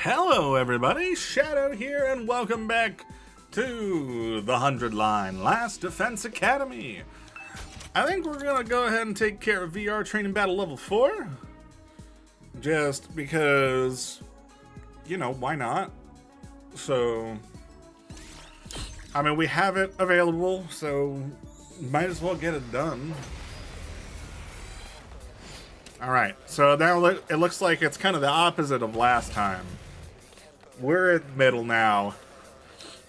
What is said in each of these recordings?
Hello everybody, Shadow here, and welcome back to the 100 Line Last Defense Academy. I think we're gonna go ahead and take care of VR Training Battle Level 4. Just because, you know, why not? So, I mean, we have it available, so might as well get it done. Alright, so now it looks like it's kind of the opposite of last time. We're in the middle now,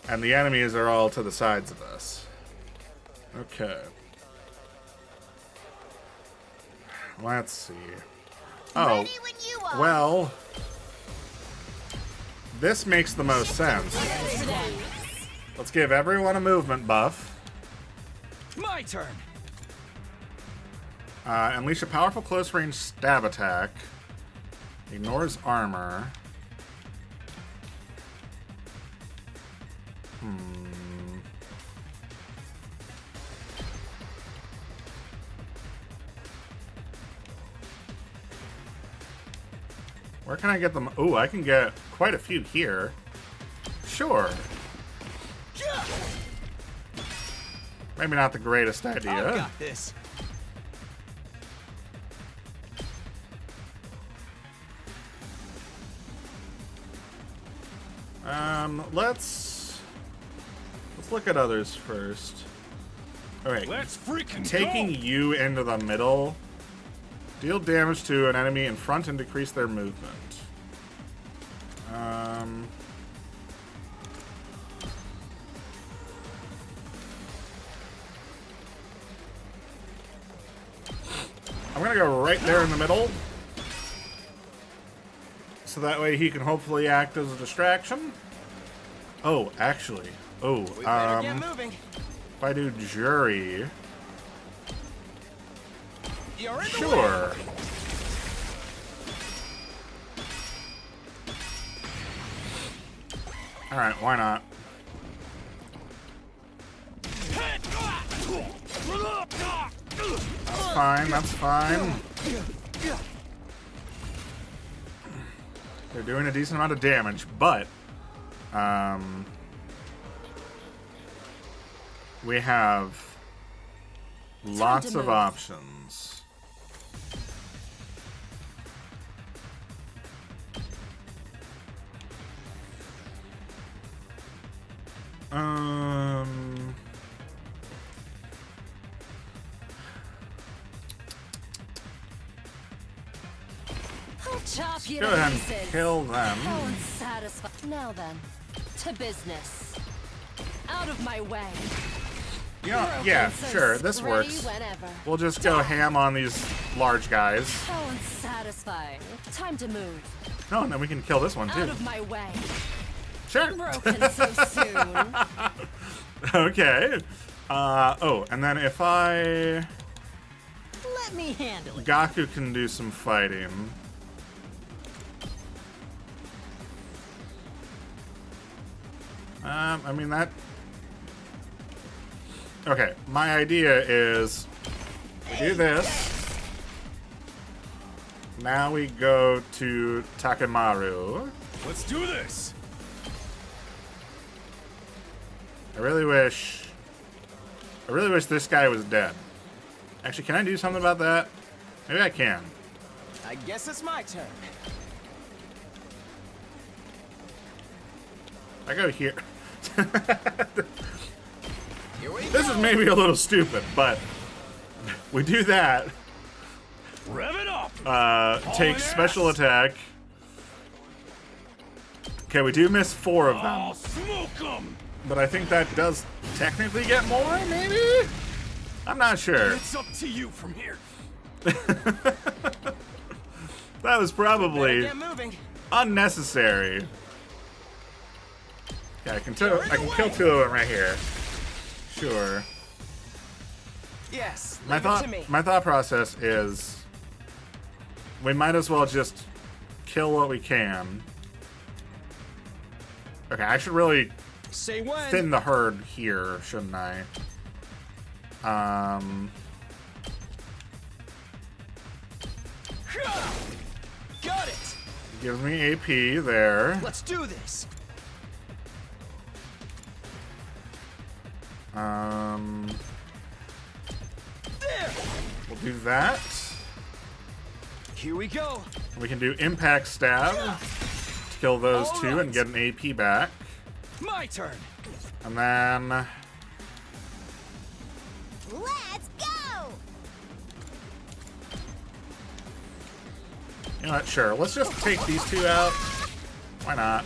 and the enemies are all to the sides of us. Okay. Let's see. Oh, well, this makes the most sense. Let's give everyone a movement buff. My turn. Unleash a powerful close-range stab attack. Ignores armor. Where can I get them? Ooh, I can get quite a few here. Sure. Maybe not the greatest idea. I got this. Let's look at others first. Alright. Let's freaking Taking go. you into the middle. Deal damage to an enemy in front and decrease their movement. I'm gonna go right there in the middle. So that way he can hopefully act as a distraction. Oh, actually. Oh, Get moving. if I do jury. You're in the Sure. way. Alright, why not? That's fine, that's fine. They're doing a decent amount of damage, but we have lots of options. I'll chop you Go to ahead and pieces. kill them. How unsatisfying. Now then, to business. Out of my way. Yeah, So sure, this spray works. whenever. We'll just go ham on these large guys. How unsatisfying. Time to move. Oh, and then we can kill this one Out too. of my way. Sure. Broken so soon. Okay. Oh, and then if I... Let me handle it. Gaku can do some fighting. I mean that... Okay, my idea is we do this. Now we go to Takemaru. Let's do this. I really wish this guy was dead. Actually, can I do something about that? Maybe I can. I guess it's my turn. I go here. Here we This go. is maybe a little stupid, but we do that. Rev it up. Take special attack. Okay, we do miss 4 of them, I'll smoke 'em. but I think that does technically get more, maybe? I'm not sure. It's up to you from here. That was probably Get moving. unnecessary. Yeah, I can kill 2 of them right here. Sure. Yes. My leave it to me. thought process is we might as well just kill what we can. Okay, I should really Say when. thin the herd here, shouldn't I? Got it. gives me AP there. Let's do this. There. We'll do that. Here we go. We can do impact stab to kill those two and get an AP back. My turn. And then Let's go! you know what? Sure. Let's just take these two out. Why not?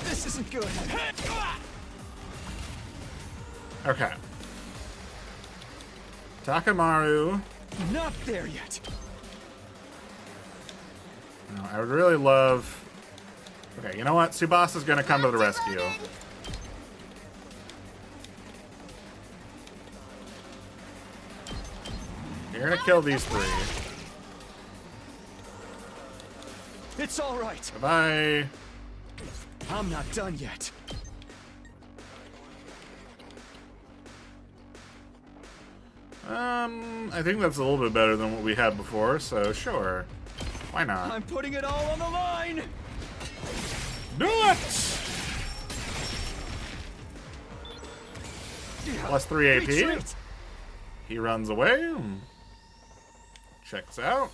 This isn't good. Okay. Takamaru. Not there yet. No, I would really love. Okay, you know what? Tsubasa's gonna come to the rescue. You're gonna kill these three. It's all right. Bye. I'm not done yet. I think that's a little bit better than what we had before, so sure. Why not? I'm putting it all on the line. Do it! Plus 3 AP. Retreat. He runs away. Checks out.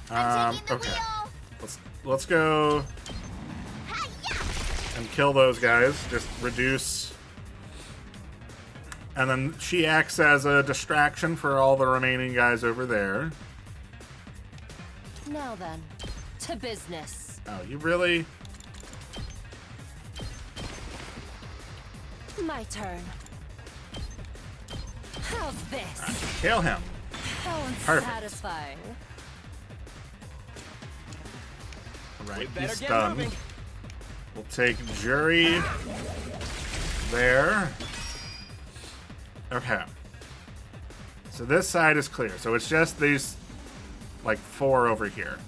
I'm taking the Okay. wheel. Let's go and kill those guys. Just reduce. And then she acts as a distraction for all the remaining guys over there. Now then, to business. Oh, you really? My turn. How's this? Kill him. How Perfect. unsatisfying. Right, Better he's get stunned. moving. We'll take Jury there. Okay. So this side is clear. So it's just these, like, 4 over here.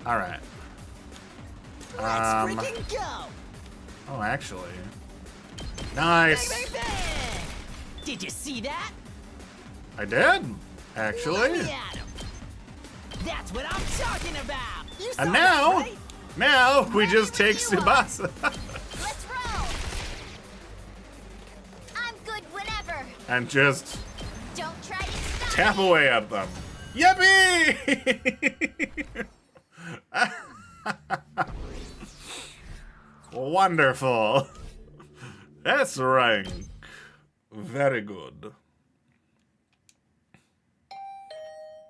All right. Let's freaking go! Oh, actually. Nice. Bang, bang, bang! Did you see that? I did, actually. Let me at 'em. That's what I'm talking about! You saw And that, now, right? now we Ready just when take you are. Tsubasa Let's roll! I'm good whenever. and just Don't try to stop tap me. away at them. Yippee! Wonderful. That's rank. Very good.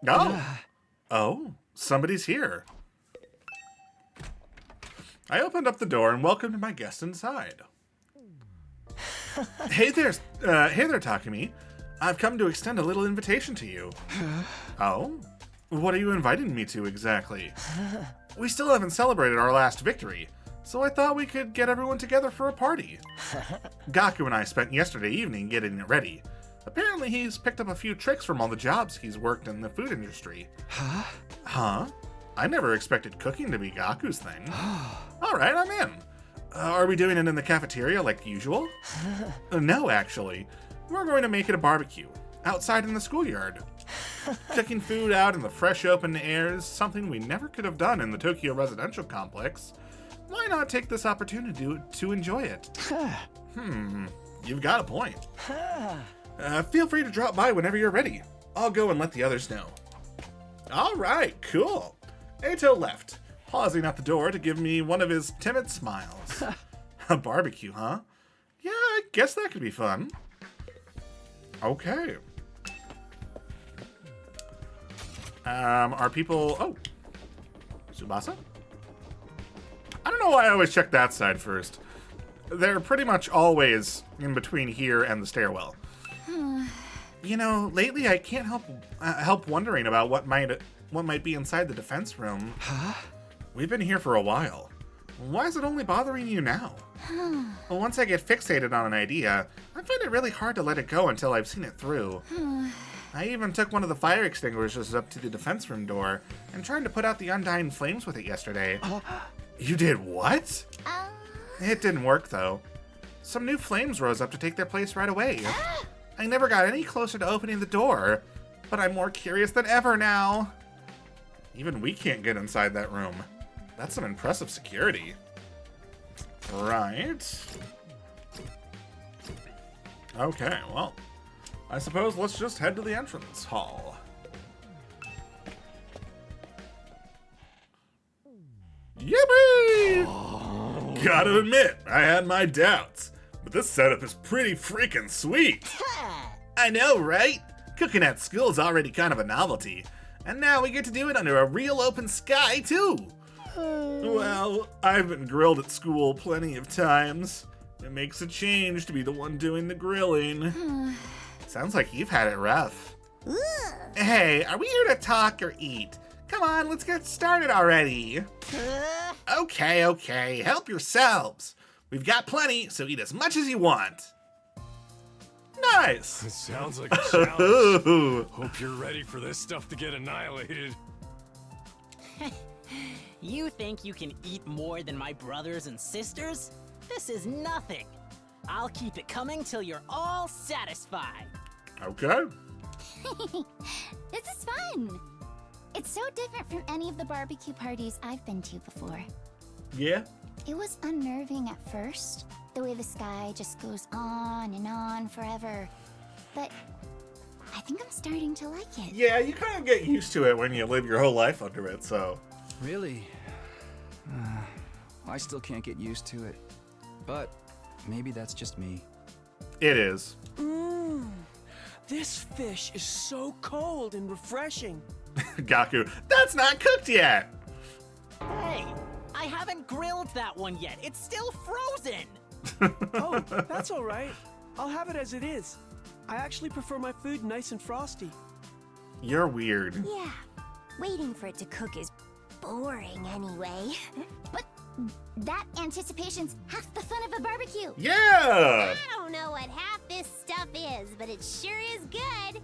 Oh. Oh, somebody's here. I opened up the door and welcomed my guest inside. Hey there, Takumi. I've come to extend a little invitation to you. Oh? What are you inviting me to exactly? We still haven't celebrated our last victory, so I thought we could get everyone together for a party. Gaku and I spent yesterday evening getting it ready. Apparently he's picked up a few tricks from all the jobs he's worked in the food industry. Huh? Huh? I never expected cooking to be Gaku's thing. Alright, I'm in. Are we doing it in the cafeteria like usual? No, actually. We're going to make it a barbecue, outside in the schoolyard. Cooking food out in the fresh open air is something we never could have done in the Tokyo residential complex. Why not take this opportunity to enjoy it? You've got a point. Feel free to drop by whenever you're ready. I'll go and let the others know. All right, cool. Eito left, pausing at the door to give me one of his timid smiles. A barbecue, huh? Yeah, I guess that could be fun. Okay. Are people... Oh. Tsubasa? I don't know why I always check that side first. They're pretty much always in between here and the stairwell. You know, lately I can't help wondering about what might be inside the defense room. Huh? We've been here for a while. Why is it only bothering you now? Well, once I get fixated on an idea, I find it really hard to let it go until I've seen it through. I even took one of the fire extinguishers up to the defense room door and tried to put out the undying flames with it yesterday. You did what? It didn't work, though. Some new flames rose up to take their place right away. I never got any closer to opening the door, but I'm more curious than ever now. Even we can't get inside that room. That's some impressive security. Right. Okay, well, I suppose let's just head to the entrance hall. Yippee! Gotta admit, I had my doubts, but this setup is pretty freaking sweet. I know, right? Cooking at school is already kind of a novelty, and now we get to do it under a real open sky, too. Well, I've been grilled at school plenty of times. It makes a change to be the one doing the grilling. Sounds like you've had it rough. Hey, are we here to talk or eat? Come on, let's get started already. Okay, help yourselves. We've got plenty, so eat as much as you want. Nice. It sounds like a challenge. Hope you're ready for this stuff to get annihilated. You think you can eat more than my brothers and sisters? This is nothing. I'll keep it coming till you're all satisfied. Okay. This is fun. It's so different from any of the barbecue parties I've been to before. Yeah? It was unnerving at first, the way the sky just goes on and on forever. But I think I'm starting to like it. Yeah, you kind of get used to it when you live your whole life under it, so. Really? I still can't get used to it. But maybe that's just me. It is. This fish is so cold and refreshing. Gaku, that's not cooked yet! Hey, I haven't grilled that one yet. It's still frozen. Oh, that's all right. I'll have it as it is. I actually prefer my food nice and frosty. You're weird. Yeah, waiting for it to cook is boring anyway. But that anticipation's half the fun of a barbecue. Yeah! I don't know what half this stuff is, but it sure is good.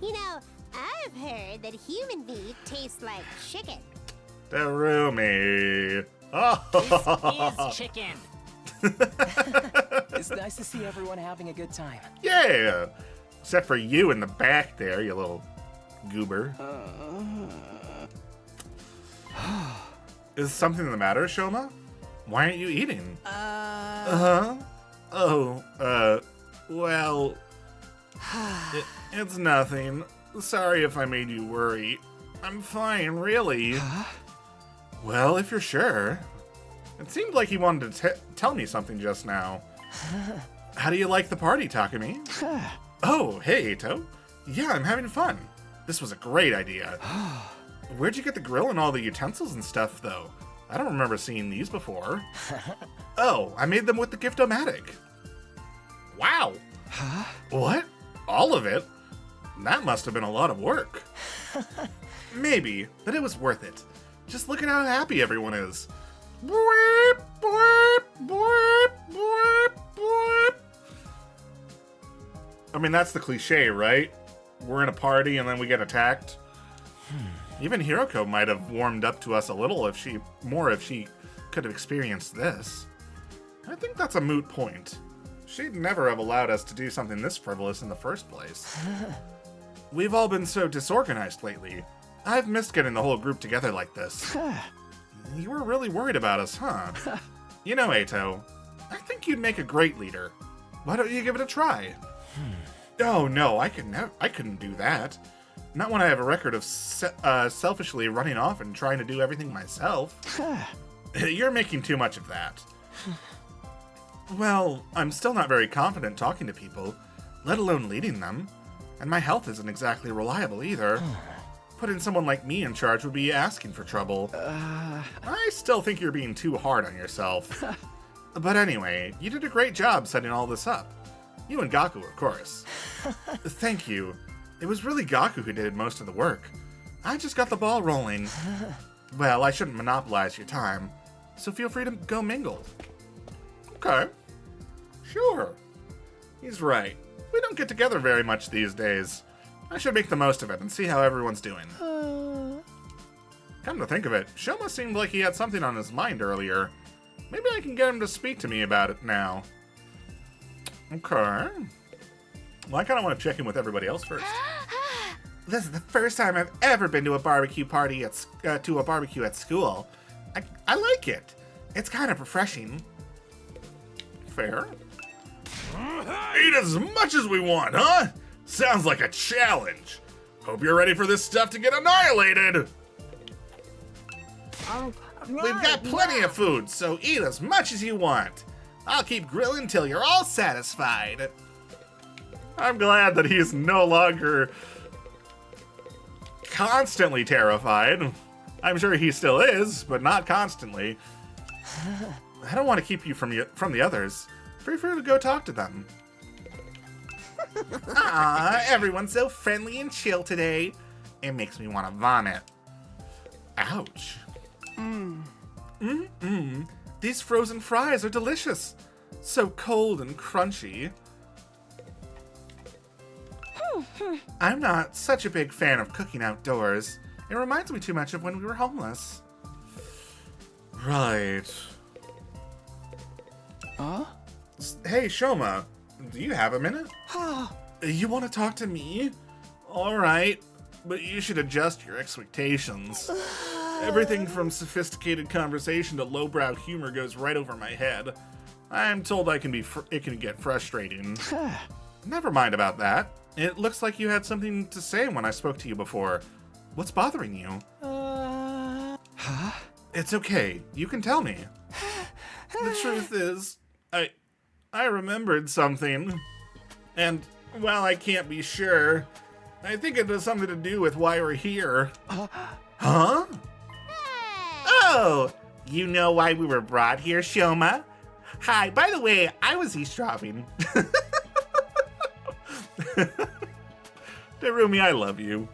You know, I've heard that human meat tastes like chicken. Terumi. This is chicken. It's nice to see everyone having a good time. Yeah! Except for you in the back there, you little goober. Is something the matter, Shoma? Why aren't you eating? Well... it's nothing. Sorry if I made you worry. I'm fine, really. Well, if you're sure. It seemed like he wanted to tell me something just now. How do you like the party, Takumi? Oh, hey, Eito. Yeah, I'm having fun. This was a great idea. Where'd you get the grill and all the utensils and stuff, though? I don't remember seeing these before. Oh, I made them with the Gift-O-Matic. Wow. What? All of it? That must have been a lot of work. Maybe, but it was worth it. Just look at how happy everyone is. Boop, boop, boop, boop, boop. I mean, that's the cliche, right? We're in a party and then we get attacked. Even Hiroko might have warmed up to us a little if she could have experienced this. I think that's a moot point. She'd never have allowed us to do something this frivolous in the first place. We've all been so disorganized lately. I've missed getting the whole group together like this. You were really worried about us, huh? You know, Eito, I think you'd make a great leader. Why don't you give it a try? Oh no, I couldn't do that. Not when I have a record of selfishly running off and trying to do everything myself. You're making too much of that. Well, I'm still not very confident talking to people, let alone leading them. And my health isn't exactly reliable either. Putting someone like me in charge would be asking for trouble. I still think you're being too hard on yourself. But anyway, you did a great job setting all this up. You and Gaku, of course. Thank you. It was really Gaku who did most of the work. I just got the ball rolling. Well, I shouldn't monopolize your time, so feel free to go mingle. Okay. Sure. He's right. We don't get together very much these days. I should make the most of it and see how everyone's doing. Come to think of it, Shoma seemed like he had something on his mind earlier. Maybe I can get him to speak to me about it now. Okay. Well, I kind of want to check in with everybody else first. This is the first time I've ever been to a barbecue party at school. I like it. It's kind of refreshing. Fair. Eat as much as we want, huh? Sounds like a challenge. Hope you're ready for this stuff to get annihilated. We've got plenty of food, so eat as much as you want. I'll keep grilling till you're all satisfied. I'm glad that he's no longer constantly terrified. I'm sure he still is, but not constantly. I don't want to keep you from the others. Feel free to go talk to them. Aw, everyone's so friendly and chill today. It makes me want to vomit. Ouch. These frozen fries are delicious. So cold and crunchy. I'm not such a big fan of cooking outdoors. It reminds me too much of when we were homeless. Right. Huh? Hey, Shoma, do you have a minute? You want to talk to me? All right, but you should adjust your expectations. Everything from sophisticated conversation to lowbrow humor goes right over my head. I'm told it can get frustrating. Never mind about that. It looks like you had something to say when I spoke to you before. What's bothering you? Huh? It's okay. You can tell me. The truth is, I remembered something. And while I can't be sure, I think it has something to do with why we're here. Huh? Oh, you know why we were brought here, Shoma? Hi, by the way, I was eavesdropping. Darumi, I love you.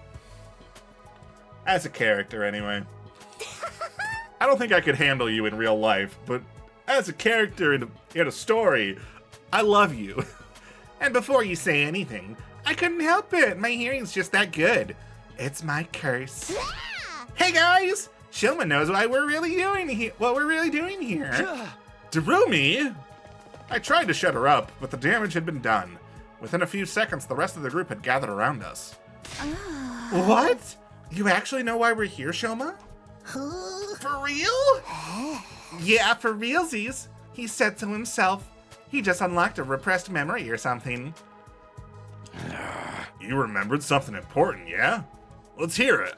As a character, anyway. I don't think I could handle you in real life, but as a character in a story, I love you. And before you say anything, I couldn't help it. My hearing's just that good. It's my curse. Hey guys! Shoma knows what we're really doing here. Darumi! I tried to shut her up, but the damage had been done. Within a few seconds, the rest of the group had gathered around us. What? You actually know why we're here, Shoma? For real? Yeah, for realsies. He said so himself. He just unlocked a repressed memory or something. You remembered something important, yeah? Let's hear it.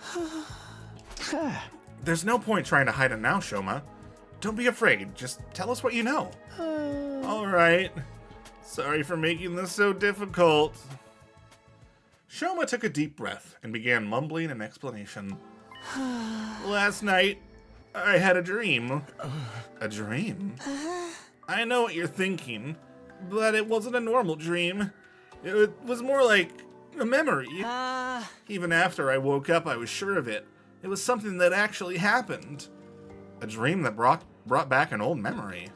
There's no point trying to hide it now, Shoma. Don't be afraid. Just tell us what you know. All right. Sorry for making this so difficult. Shoma took a deep breath and began mumbling an explanation. Last night, I had a dream. A dream? I know what you're thinking, but it wasn't a normal dream. It was more like a memory. Even after I woke up, I was sure of it. It was something that actually happened. A dream that brought back an old memory.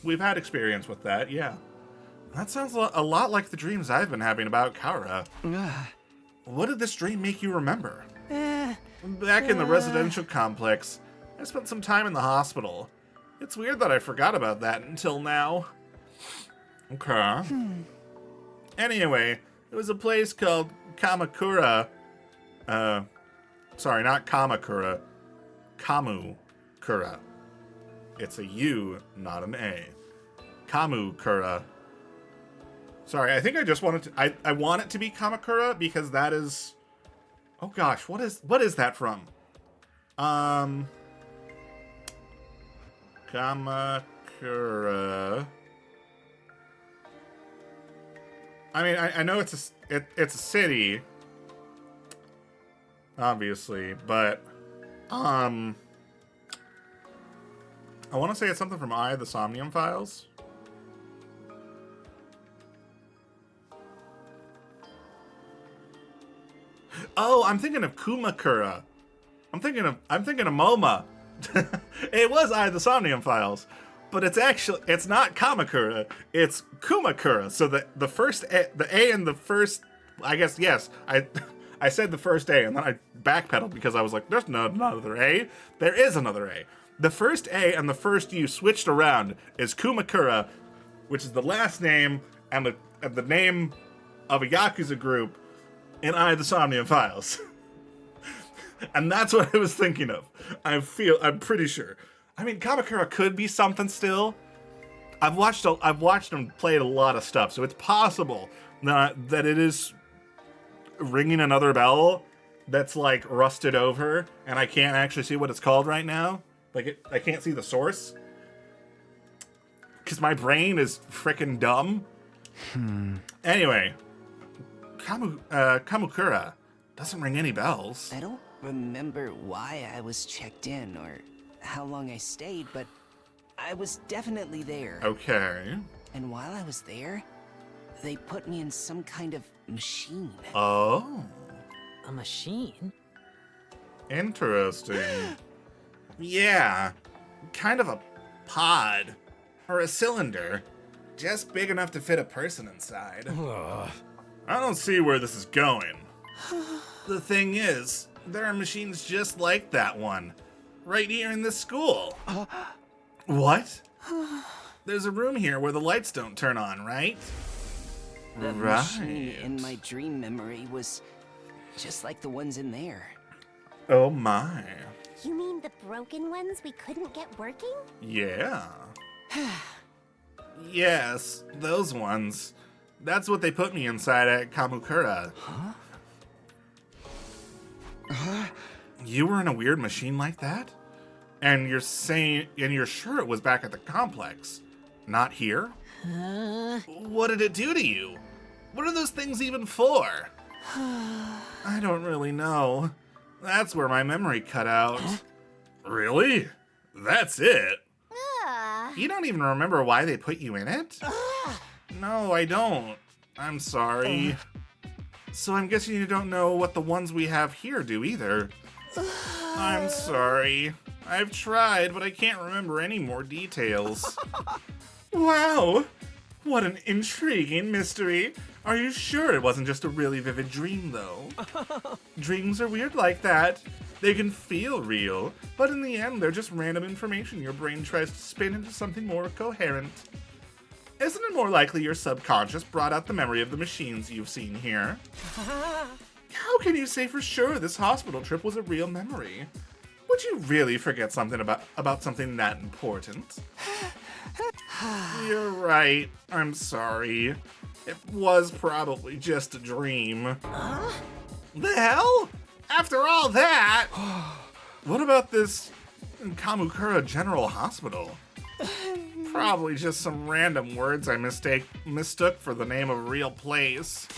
We've had experience with that, yeah. That sounds a lot like the dreams I've been having about Kara. What did this dream make you remember? Back in the residential complex, I spent some time in the hospital. It's weird that I forgot about that until now. Okay. Anyway, it was a place called Kamakura. Sorry, not Kamakura. Kamukura. It's a U, not an A. Kamukura. Sorry, I think I just wanted to... I want it to be Kamakura because that is... Oh gosh, what is that from? Kamakura... I mean, I know it's a city, obviously, but I want to say it's something from Eye of the Somnium Files. Oh, I'm thinking of Kumakura. I'm thinking of MoMA. It was Eye of the Somnium Files. But it's not Kamakura, it's Kumakura. So the first A, the A in the first, I guess, yes, I said the first A and then I backpedaled because I was like, there's no another A. There is another A. The first A and the first U switched around is Kumakura, which is the last name and the name of a Yakuza group in Eye of the Somnium Files. And that's what I was thinking of. I'm pretty sure. I mean, Kamakura could be something still. I've watched him play a lot of stuff, so it's possible that it is ringing another bell that's like rusted over, and I can't actually see what it's called right now. Like, I can't see the source because my brain is freaking dumb. Anyway, Kamukura doesn't ring any bells. I don't remember why I was checked in or how long I stayed, but I was definitely there. Okay. And while I was there, they put me in some kind of machine. Oh. A machine? Interesting. Yeah. Kind of a pod. Or a cylinder. Just big enough to fit a person inside. I don't see where this is going. The thing is, there are machines just like that one. Right here in this school. What? There's a room here where the lights don't turn on, right? The machine in my dream memory was just like the ones in there. Oh my. You mean the broken ones we couldn't get working? Yeah. Yes, those ones. That's what they put me inside at Kamukura. Huh? You were in a weird machine like that? And you're sure it was back at the complex, not here? What did it do to you? What are those things even for? I don't really know. That's where my memory cut out. Really? That's it? You don't even remember why they put you in it? No, I don't. I'm sorry. So I'm guessing you don't know what the ones we have here do either. I'm sorry. I've tried, but I can't remember any more details. Wow! What an intriguing mystery. Are you sure it wasn't just a really vivid dream, though? Dreams are weird like that. They can feel real, but in the end, they're just random information your brain tries to spin into something more coherent. Isn't it more likely your subconscious brought out the memory of the machines you've seen here? How can you say for sure this hospital trip was a real memory? Would you really forget something about something that important? You're right. I'm sorry. It was probably just a dream. The hell? After all that? What about this Kamukura General Hospital? Probably just some random words I mistook for the name of a real place.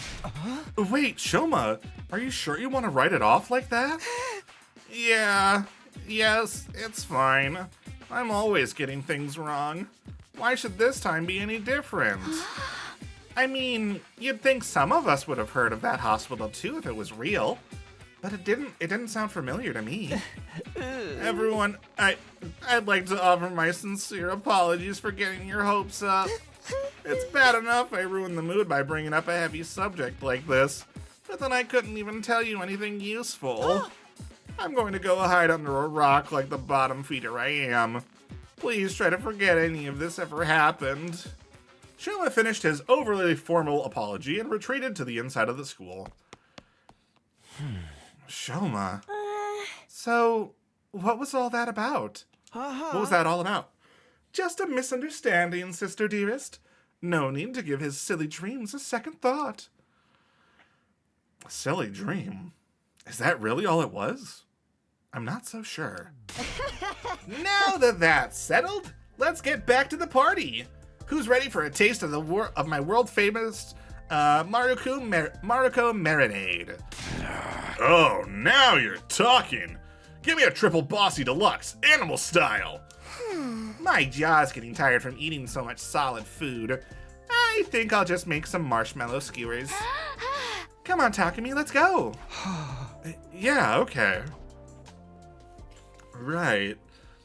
Wait, Shoma, are you sure you want to write it off like that? Yes, it's fine. I'm always getting things wrong. Why should this time be any different? I mean, you'd think some of us would have heard of that hospital too if it was real. But it didn't sound familiar to me. Everyone, I'd like to offer my sincere apologies for getting your hopes up. It's bad enough I ruined the mood by bringing up a heavy subject like this, but then I couldn't even tell you anything useful. I'm going to go hide under a rock like the bottom feeder I am. Please try to forget any of this ever happened. Shoma finished his overly formal apology and retreated to the inside of the school. Shoma. So, what was all that about? What was that all about? Just a misunderstanding, sister dearest. No need to give his silly dreams a second thought. A silly dream? Is that really all it was? I'm not so sure. Now that that's settled, let's get back to the party. Who's ready for a taste of my world-famous Maruko marinade? Oh, now you're talking. Give me a triple bossy deluxe, animal style. My jaw's getting tired from eating so much solid food. I think I'll just make some marshmallow skewers. Come on, Takumi, let's go. Yeah, okay. Right.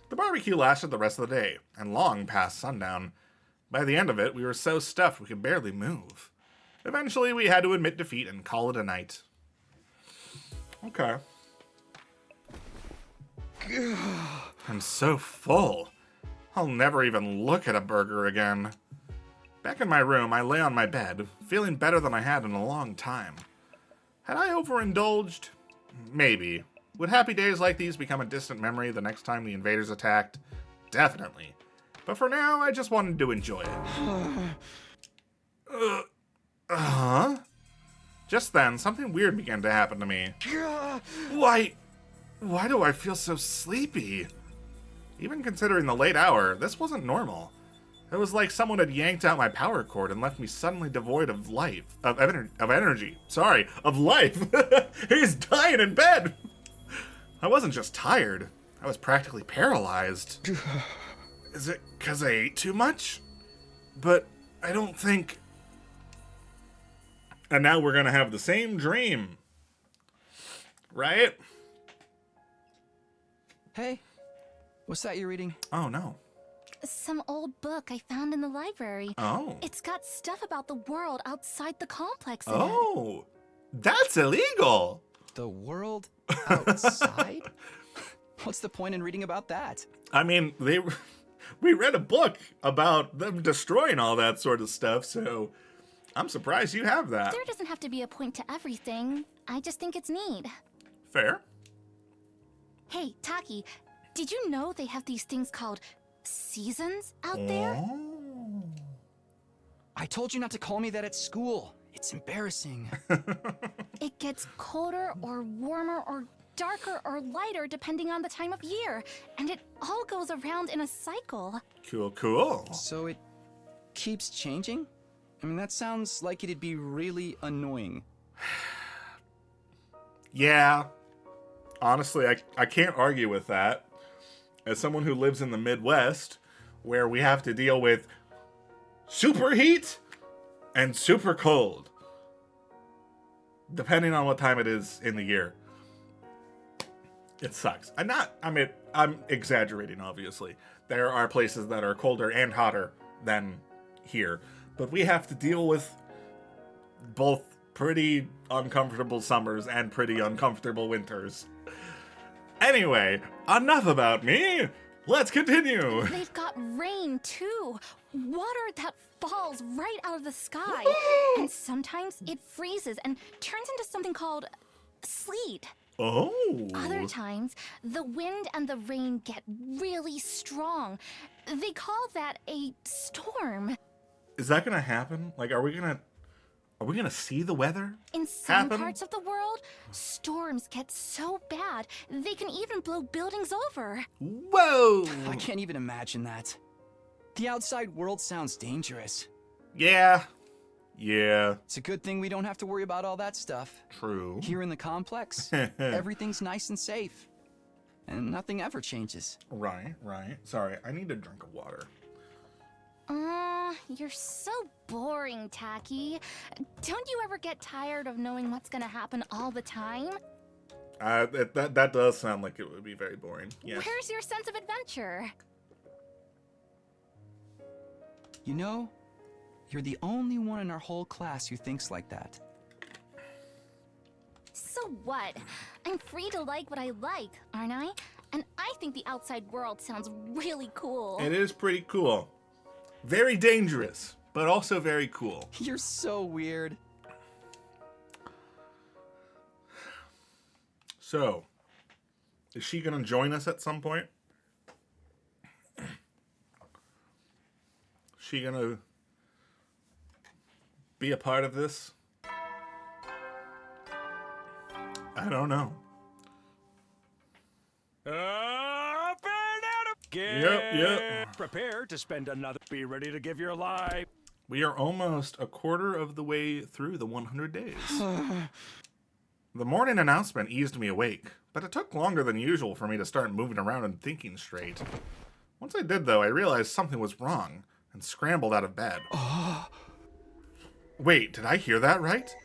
The barbecue lasted the rest of the day, and long past sundown. By the end of it, we were so stuffed we could barely move. Eventually, we had to admit defeat and call it a night. Okay. I'm so full. I'll never even look at a burger again. Back in my room, I lay on my bed, feeling better than I had in a long time. Had I overindulged? Maybe. Would happy days like these become a distant memory the next time the invaders attacked? Definitely. But for now, I just wanted to enjoy it. Just then, something weird began to happen to me. Why do I feel so sleepy? Even considering the late hour, this wasn't normal. It was like someone had yanked out my power cord and left me suddenly devoid of life, of energy. Sorry, of life. He's dying in bed. I wasn't just tired. I was practically paralyzed. Is it because I ate too much? But I don't think... And now we're going to have the same dream. Right? Hey, what's that you're reading? Oh, no. Some old book I found in the library. Oh. It's got stuff about the world outside the complex in it. Oh. That's illegal. The world outside? What's the point in reading about that? I mean, we read a book about them destroying all that sort of stuff, so I'm surprised you have that. There doesn't have to be a point to everything. I just think it's neat. Fair. Hey, Taki, did you know they have these things called seasons out there? Oh. I told you not to call me that at school. It's embarrassing. It gets colder or warmer or darker or lighter depending on the time of year, and it all goes around in a cycle. Cool, cool. So it keeps changing? I mean, that sounds like it'd be really annoying. Yeah. Honestly, I can't argue with that. As someone who lives in the Midwest, where we have to deal with super heat and super cold, depending on what time it is in the year. It sucks. I'm exaggerating, obviously. There are places that are colder and hotter than here. But we have to deal with both pretty uncomfortable summers and pretty uncomfortable winters. Anyway, enough about me. Let's continue. They've got rain, too. Water that falls right out of the sky. And sometimes it freezes and turns into something called sleet. Oh. Other times, the wind and the rain get really strong. They call that a storm. Is that gonna happen? Like, are we gonna see the weather In some happen? parts of the world, storms get so bad, they can even blow buildings over. Whoa! I can't even imagine that. The outside world sounds dangerous. Yeah. It's a good thing we don't have to worry about all that stuff. True. Here in the complex, everything's nice and safe. And nothing ever changes. Right. Sorry, I need a drink of water. You're so boring, Taki. Don't you ever get tired of knowing what's gonna happen all the time? That does sound like it would be very boring. Yeah. Where's your sense of adventure? You know, you're the only one in our whole class who thinks like that. So what? I'm free to like what I like, aren't I? And I think the outside world sounds really cool. It is pretty cool. Very dangerous, but also very cool. You're so weird. So, is she gonna join us at some point? She gonna be a part of this? I don't know. Yep. Prepare to spend another. Be ready to give your life. We are almost a quarter of the way through the 100 days. The morning announcement eased me awake, but it took longer than usual for me to start moving around and thinking straight. Once I did, though, I realized something was wrong and scrambled out of bed. Wait, did I hear that right?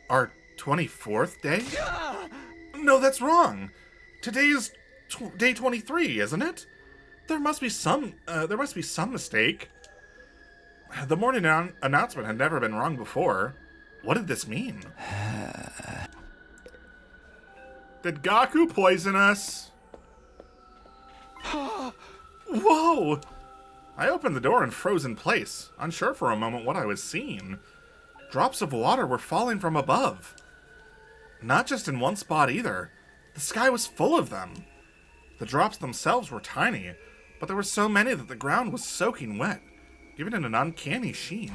Our 24th day? No, that's wrong. Today is day 23, isn't it? There must be some mistake. The morning announcement had never been wrong before. What did this mean? Did Gaku poison us? Whoa! I opened the door and froze in place, unsure for a moment what I was seeing. Drops of water were falling from above. Not just in one spot either. The sky was full of them. The drops themselves were tiny, but there were so many that the ground was soaking wet, giving it an uncanny sheen.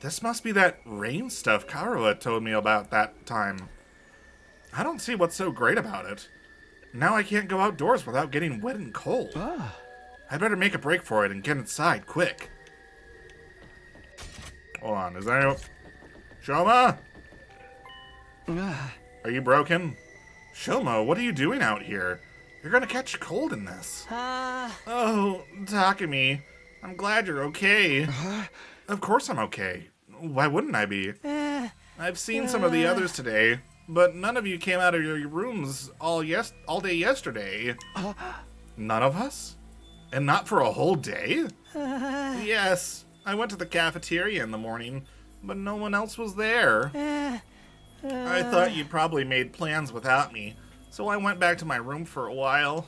This must be that rain stuff Kara told me about that time. I don't see what's so great about it. Now I can't go outdoors without getting wet and cold. I'd better make a break for it and get inside quick. Hold on, is there any... Shoma? Are you broken? Shoma, what are you doing out here? You're gonna catch cold in this. Oh, Takumi. I'm glad you're okay. Of course I'm okay. Why wouldn't I be? I've seen some of the others today, but none of you came out of your rooms all day yesterday. None of us? And not for a whole day? Yes, I went to the cafeteria in the morning, but no one else was there. I thought you'd probably made plans without me, so I went back to my room for a while.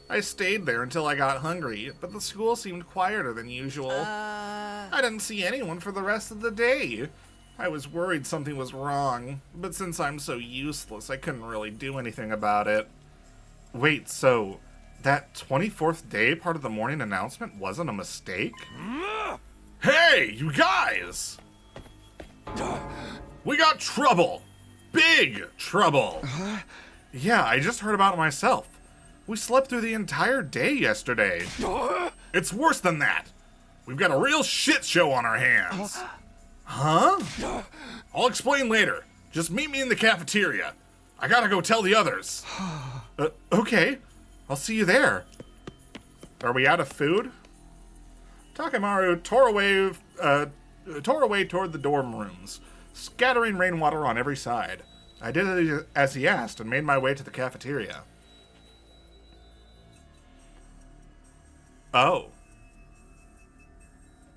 I stayed there until I got hungry, but the school seemed quieter than usual. I didn't see anyone for the rest of the day. I was worried something was wrong, but since I'm so useless, I couldn't really do anything about it. Wait, so that 24th day part of the morning announcement wasn't a mistake? Hey, you guys! We got trouble! Big trouble! Yeah, I just heard about it myself. We slept through the entire day yesterday. It's worse than that. We've got a real shit show on our hands. Huh? I'll explain later. Just meet me in the cafeteria. I gotta go tell the others. Okay. I'll see you there. Are we out of food? Takemaru tore away toward the dorm rooms, scattering rainwater on every side. I did as he asked and made my way to the cafeteria. Oh.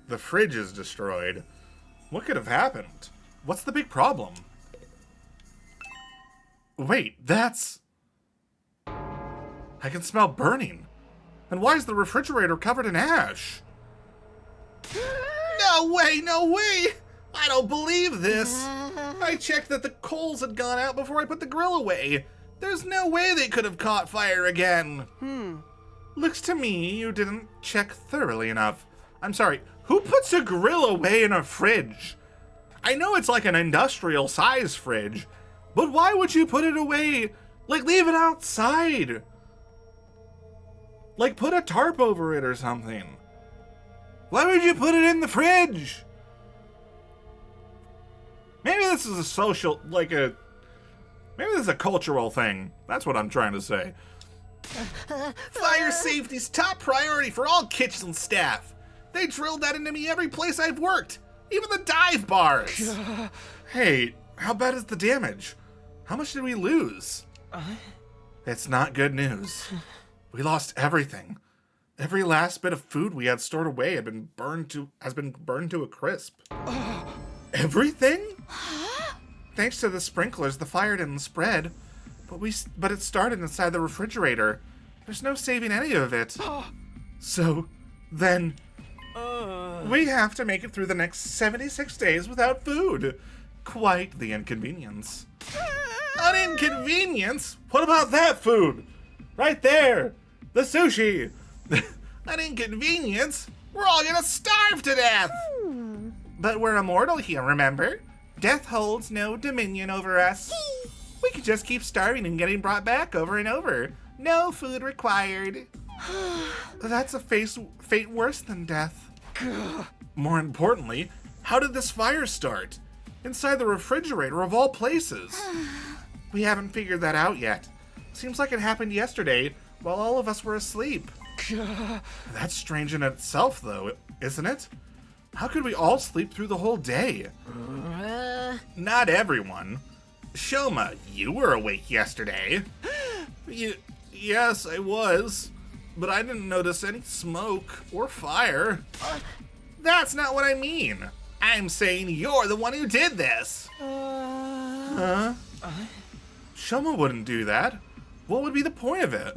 The fridge is destroyed. What could have happened? What's the big problem? Wait, that's... I can smell burning. And why is the refrigerator covered in ash? No way, no way! I don't believe this! I checked that the coals had gone out before I put the grill away. There's no way they could have caught fire again. Looks to me you didn't check thoroughly enough. I'm sorry, who puts a grill away in a fridge? I know it's like an industrial size fridge, but why would you put it away? Like, leave it outside. Like, put a tarp over it or something. Why would you put it in the fridge? Maybe this is a social, maybe this is a cultural thing. That's what I'm trying to say. Fire safety's top priority for all kitchen staff. They drilled that into me every place I've worked, even the dive bars. Hey, how bad is the damage? How much did we lose? It's not good news. We lost everything. Every last bit of food we had stored away has been burned to a crisp. Everything? Thanks to the sprinklers, the fire didn't spread. But it started inside the refrigerator. There's no saving any of it. So, then, we have to make it through the next 76 days without food. Quite the inconvenience. An inconvenience? What about that food? Right there. The sushi. An inconvenience? We're all gonna starve to death. But we're immortal here, remember? Death holds no dominion over us. We could just keep starving and getting brought back over and over. No food required. That's a fate worse than death. More importantly, how did this fire start? Inside the refrigerator of all places. We haven't figured that out yet. Seems like it happened yesterday while all of us were asleep. That's strange in itself, though, isn't it? How could we all sleep through the whole day? Not everyone. Shoma, you were awake yesterday. Yes, I was. But I didn't notice any smoke or fire. That's not what I mean. I'm saying you're the one who did this. Huh? Shoma wouldn't do that. What would be the point of it?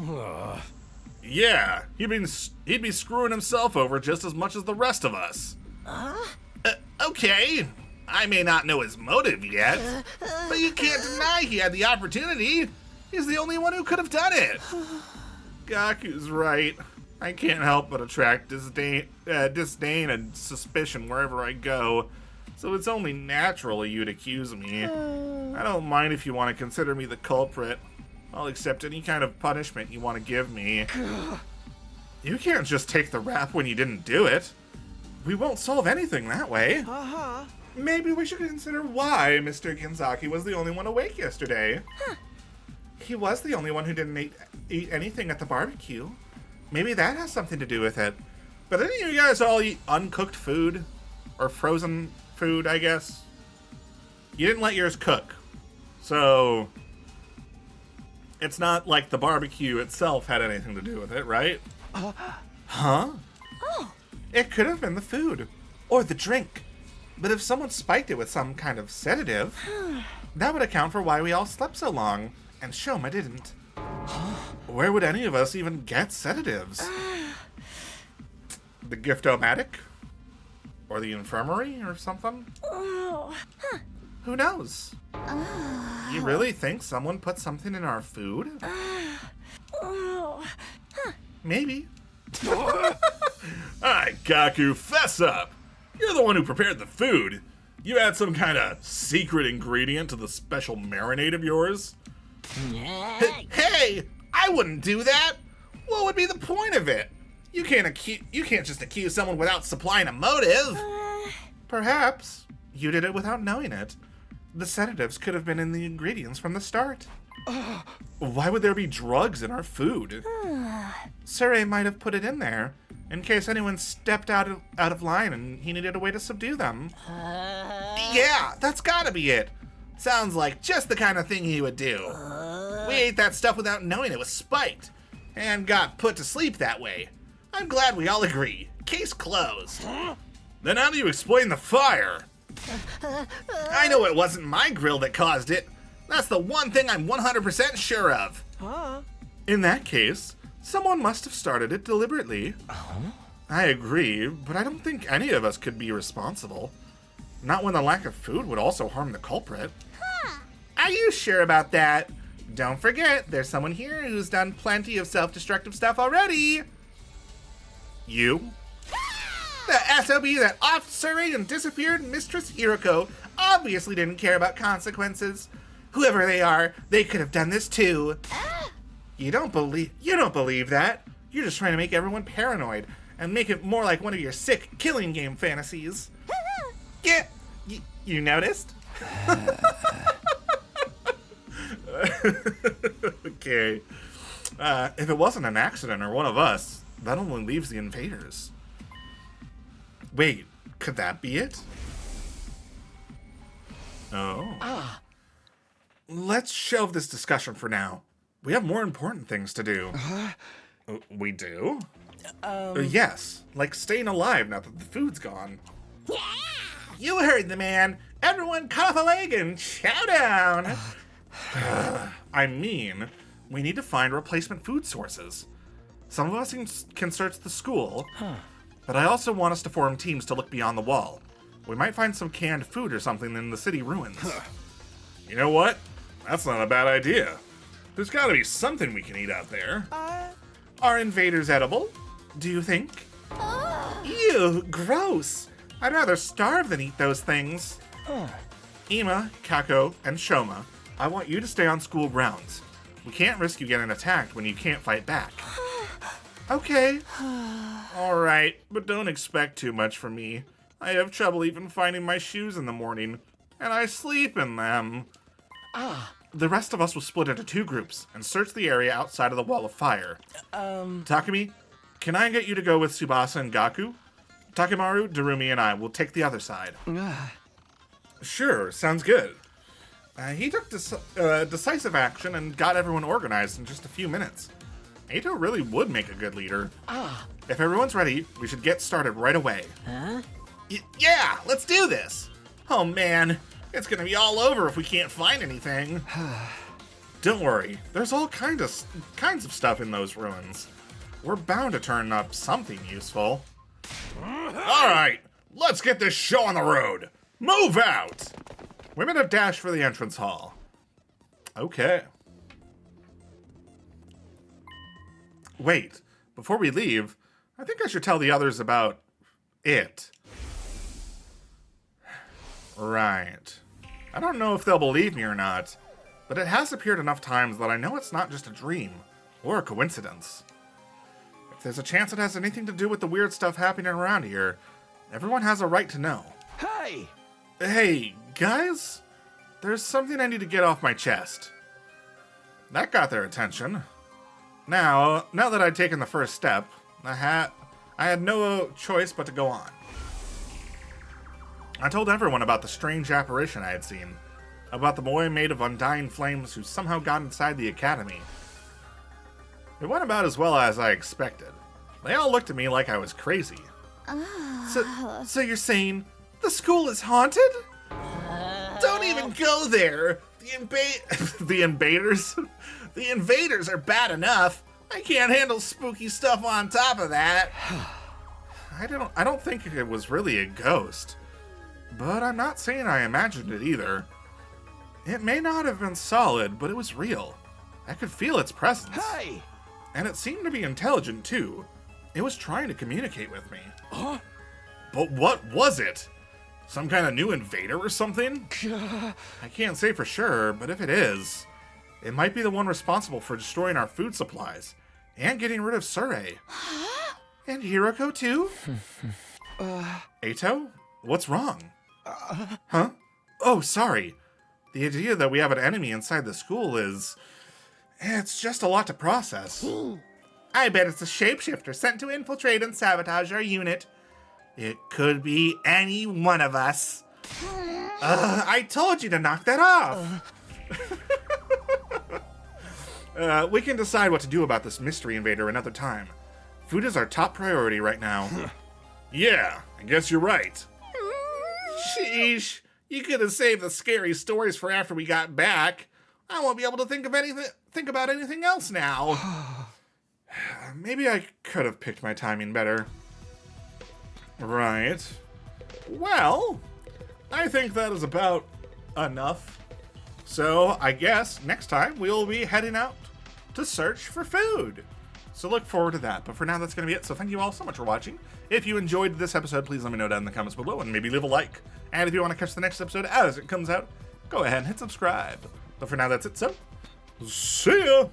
Yeah, he'd be screwing himself over just as much as the rest of us. Okay, I may not know his motive yet, but you can't deny he had the opportunity. He's the only one who could have done it. Gaku's right. I can't help but attract disdain and suspicion wherever I go, so it's only natural you'd accuse me. I don't mind if you want to consider me the culprit. I'll accept any kind of punishment you want to give me. You can't just take the rap when you didn't do it. We won't solve anything that way. Uh-huh. Maybe we should consider why Mr. Kinzaki was the only one awake yesterday. He was the only one who didn't eat anything at the barbecue. Maybe that has something to do with it. But didn't you guys all eat uncooked food? Or frozen food, I guess? You didn't let yours cook. So it's not like the barbecue itself had anything to do with it, right? Huh? Oh. It could have been the food. Or the drink. But if someone spiked it with some kind of sedative, that would account for why we all slept so long, and Shoma didn't. Where would any of us even get sedatives? The Gift-O-Matic? Or the infirmary or something? Who knows? You really think someone put something in our food? Maybe. Alright, Gaku, fess up! You're the one who prepared the food. You add some kind of secret ingredient to the special marinade of yours? Hey! I wouldn't do that! What would be the point of it? You can't just accuse someone without supplying a motive! Perhaps you did it without knowing it. The sedatives could have been in the ingredients from the start. Why would there be drugs in our food? Sure might have put it in there, in case anyone stepped out of line and he needed a way to subdue them. Yeah, that's gotta be it. Sounds like just the kind of thing he would do. We ate that stuff without knowing it was spiked, and got put to sleep that way. I'm glad we all agree. Case closed. Then how do you explain the fire? I know it wasn't my grill that caused it. That's the one thing I'm 100% sure of. In that case, someone must have started it deliberately. I agree, but I don't think any of us could be responsible. Not when the lack of food would also harm the culprit. Are you sure about that? Don't forget, there's someone here who's done plenty of self-destructive stuff already. You? The SOB that off-surveyed and disappeared Mistress Hiroko obviously didn't care about consequences. Whoever they are, they could have done this too. You don't believe that. You're just trying to make everyone paranoid and make it more like one of your sick killing game fantasies. Yeah, you noticed? Okay. If it wasn't an accident or one of us, that only leaves the invaders. Wait, could that be it? Oh. Let's shelve this discussion for now. We have more important things to do. We do? Yes, like staying alive now that the food's gone. Yeah! You heard the man. Everyone cut off a leg and chow down. I mean, we need to find replacement food sources. Some of us can search the school, but I also want us to form teams to look beyond the wall. We might find some canned food or something in the city ruins. You know what? That's not a bad idea. There's gotta be something we can eat out there. Are invaders edible? Do you think? Ew, gross. I'd rather starve than eat those things. Ima, Kako, and Shoma, I want you to stay on school grounds. We can't risk you getting attacked when you can't fight back. Okay. Alright, but don't expect too much from me. I have trouble even finding my shoes in the morning, and I sleep in them. The rest of us will split into 2 groups and search the area outside of the wall of fire. Takumi, can I get you to go with Tsubasa and Gaku? Takemaru, Darumi, and I will take the other side. Sure, sounds good. He took decisive action and got everyone organized in just a few minutes. Eito really would make a good leader. If everyone's ready, we should get started right away. Yeah, let's do this. Oh man, it's gonna be all over if we can't find anything. Don't worry, there's all kinds of stuff in those ruins. we're bound to turn up something useful. Alright, let's get this show on the road. Move out! We made a dash for the entrance hall. Okay. Wait, before we leave, I think I should tell the others about it. Right. I don't know if they'll believe me or not, but it has appeared enough times that I know it's not just a dream or a coincidence. If there's a chance it has anything to do with the weird stuff happening around here, everyone has a right to know. Hey! Hey, guys, there's something I need to get off my chest. That got their attention. Now that I'd taken the first step, I had no choice but to go on. I told everyone about the strange apparition I had seen, about the boy made of undying flames who somehow got inside the academy. It went about as well as I expected. They all looked at me like I was crazy. So you're saying the school is haunted? Don't even go there! The invaders? The invaders are bad enough. I can't handle spooky stuff on top of that. I don't think it was really a ghost. But I'm not saying I imagined it either. It may not have been solid, but it was real. I could feel its presence. Hey! And it seemed to be intelligent too. It was trying to communicate with me. Huh? But what was it? Some kind of new invader or something? I can't say for sure, but if it is, it might be the one responsible for destroying our food supplies and getting rid of Surrey. And Hiroko too? Eito? What's wrong? Huh? Oh, sorry. The idea that we have an enemy inside the school it's just a lot to process. I bet it's a shapeshifter sent to infiltrate and sabotage our unit. It could be any one of us. I told you to knock that off. We can decide what to do about this mystery invader another time. Food is our top priority right now. Yeah, I guess you're right. Sheesh, you could have saved the scary stories for after we got back. I won't be able to think about anything else now. Maybe I could have picked my timing better. Right. Well, I think that is about enough. So I guess next time we'll be heading out to search for food. So look forward to that. But for now, that's going to be it. So thank you all so much for watching. If you enjoyed this episode, please let me know down in the comments below and maybe leave a like. And if you want to catch the next episode as it comes out, go ahead and hit subscribe. But for now, that's it. So, see ya!